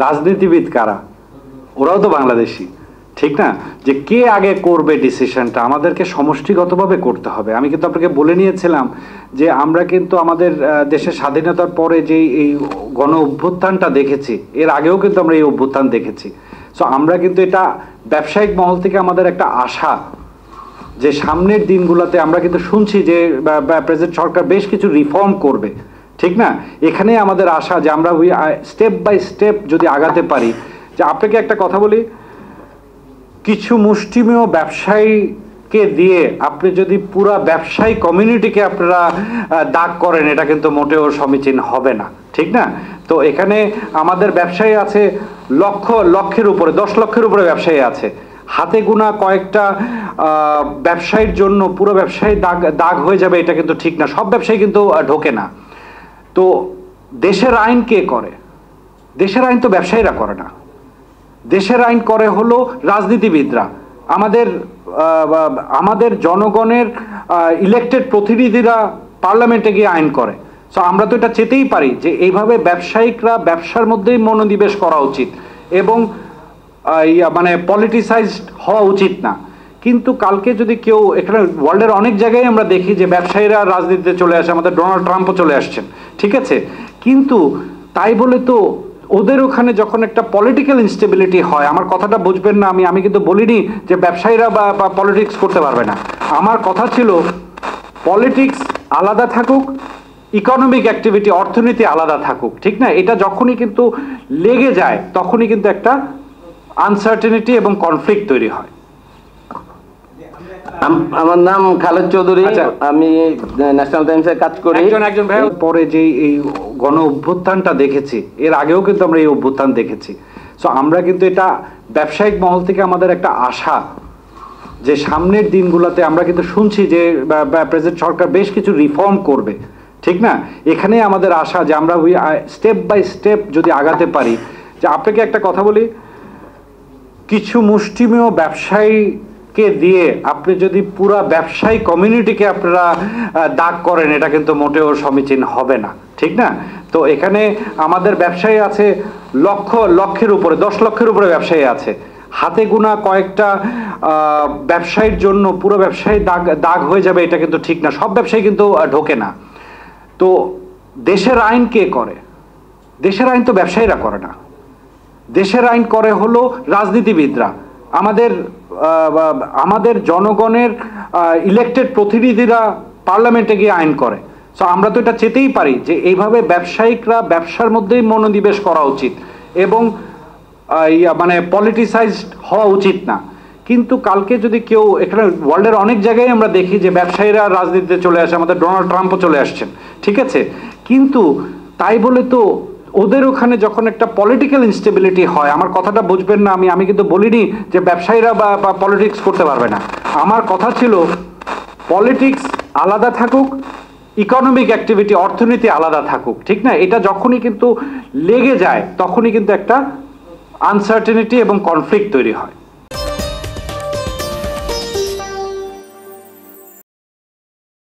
রাজনীতিবিদ কারা? ওরাও তো বাংলাদেশি, ঠিক না? যে কে আগে করবে ডিসিশনটা আমাদেরকে সমষ্টিগতভাবে করতে হবে। আমি কিন্তু আপনাকে বলে নিয়েছিলাম যে আমরা কিন্তু আমাদের দেশের স্বাধীনতার পরে যে এই গণ অভ্যুত্থানটা দেখেছি, এর আগেও কিন্তু আমরা এই অভ্যুত্থান দেখেছি। সো আমরা কিন্তু এটা ব্যবসায়িক মহল থেকে আমাদের একটা আশা যে সামনের দিনগুলোতে আমরা কিন্তু শুনছি যে প্রেসিডেন্ট সরকার বেশ কিছু রিফর্ম করবে, ঠিক না? এখানে আমাদের আশা যে আমরা স্টেপ বাই স্টেপ যদি আগাতে পারি। যে আপনাকে একটা কথা বলি, কিছু মুষ্টিমেয় ব্যবসায়ীকে দিয়ে আপনি যদি পুরা ব্যবসায়ী কমিউনিটিকে আপনারা দাগ করেন, এটা কিন্তু মোটেও সমীচীন হবে না, ঠিক না? তো এখানে আমাদের ব্যবসায়ী আছে লক্ষের উপরে, 10 লক্ষের উপরে ব্যবসায়ী আছে। হাতে গোনা কয়েকটা ব্যবসায়ীর জন্য পুরো ব্যবসায়ী দাগ হয়ে যাবে, এটা কিন্তু ঠিক না। সব ব্যবসায়ী কিন্তু ঢোকে না। তো দেশের আইন কে করে? দেশের আইন তো ব্যবসায়ীরা করে না, দেশের আইন করে হলো রাজনীতিবিদরা। আমাদের জনগণের ইলেক্টেড প্রতিনিধিরা পার্লামেন্টে গিয়ে আইন করে। সো আমরা তো এটা চেতেই পারি যে এইভাবে ব্যবসায়িকরা ব্যবসার মধ্যেই মনোনিবেশ করা উচিত এবং মানে পলিটিসাইজড হওয়া উচিত না। কিন্তু কালকে যদি কেউ, এখানে ওয়ার্ল্ডের অনেক জায়গায় আমরা দেখি যে ব্যবসায়ীরা রাজনীতিতে চলে আসে, আমাদের ডোনাল্ড ট্রাম্পও চলে আসছেন, ঠিক আছে? কিন্তু তাই বলে তো ওদের ওখানে যখন একটা পলিটিক্যাল ইনস্টেবিলিটি হয়, আমার কথাটা বুঝবেন না, আমি কিন্তু বলিনি যে ব্যবসায়ীরা বা পলিটিক্স করতে পারবে না। আমার কথা ছিল পলিটিক্স আলাদা থাকুক, ইকোনমিক অ্যাক্টিভিটি অর্থনীতি আলাদা থাকুক, ঠিক না? এটা যখনই কিন্তু লেগে যায় তখনই কিন্তু একটা আনসার্টেনিটি এবং কনফ্লিক্ট তৈরি হয়। আমার নাম খালেদ চৌধুরী, আমি ন্যাশনাল টাইমসে কাজ করি। একজন ভাই পরে যে এই গণ অভ্যুত্থানটা দেখেছি, এর আগেও কিন্তু আমরা এই অভ্যুত্থান দেখেছি। সো আমরা কিন্তু এটা ব্যবসায়িক মহল থেকে আমাদের একটা আশা যে সামনের দিনগুলোতে আমরা কিন্তু শুনছি যে প্রেসিডেন্ট সরকার বেশ কিছু রিফর্ম করবে, ঠিক না? এখানে আমাদের আশা যে আমরা স্টেপ বাই স্টেপ যদি আগাতে পারি। যে আপনাকে একটা কথা বলি, কিছু মুষ্টিমেয় ব্যবসায়ীকে দিয়ে আপনি যদি পুরা ব্যবসায়ী কমিউনিটিকে আপনারা দাগ করেন, এটা কিন্তু মোটেও সমীচীন হবে না, ঠিক না? তো এখানে আমাদের ব্যবসায়ী আছে লক্ষের উপরে, 10 লক্ষের উপরে ব্যবসায়ী আছে। হাতে গোনা কয়েকটা ব্যবসায়ীর জন্য পুরো ব্যবসায়ী দাগ হয়ে যাবে, এটা কিন্তু ঠিক না। সব ব্যবসায়ী কিন্তু ঢোকে না। তো দেশের আইন কে করে? দেশের আইন তো ব্যবসায়ীরা করে না, দেশের আইন করে হলো রাজনীতিবিদরা। আমাদের জনগণের ইলেক্টেড প্রতিনিধিরা পার্লামেন্টে গিয়ে আইন করে। সো আমরা তো এটা চেতেই পারি যে এইভাবে ব্যবসায়িকরা ব্যবসার মধ্যেই মনোনিবেশ করা উচিত এবং মানে পলিটিসাইজড হওয়া উচিত না। কিন্তু কালকে যদি কেউ, এখানে ওয়ার্ল্ডের অনেক জায়গায় আমরা দেখি যে ব্যবসায়ীরা রাজনীতিতে চলে আসে, আমাদের ডোনাল্ড ট্রাম্পও চলে আসছেন, ঠিক আছে? কিন্তু তাই বলে তো ওদের ওখানে যখন একটা পলিটিক্যাল ইনস্টেবিলিটি হয়, আমার কথাটা বুঝবেন না, আমি কিন্তু বলিনি যে ব্যবসায়ীরা বা পলিটিক্স করতে পারবে না। আমার কথা ছিল পলিটিক্স আলাদা থাকুক, ইকোনমিক অ্যাক্টিভিটি অর্থনীতি আলাদা থাকুক, ঠিক না? এটা যখনই কিন্তু লেগে যায় তখনই কিন্তু একটা আনসার্টেনিটি এবং কনফ্লিক্ট তৈরি হয়।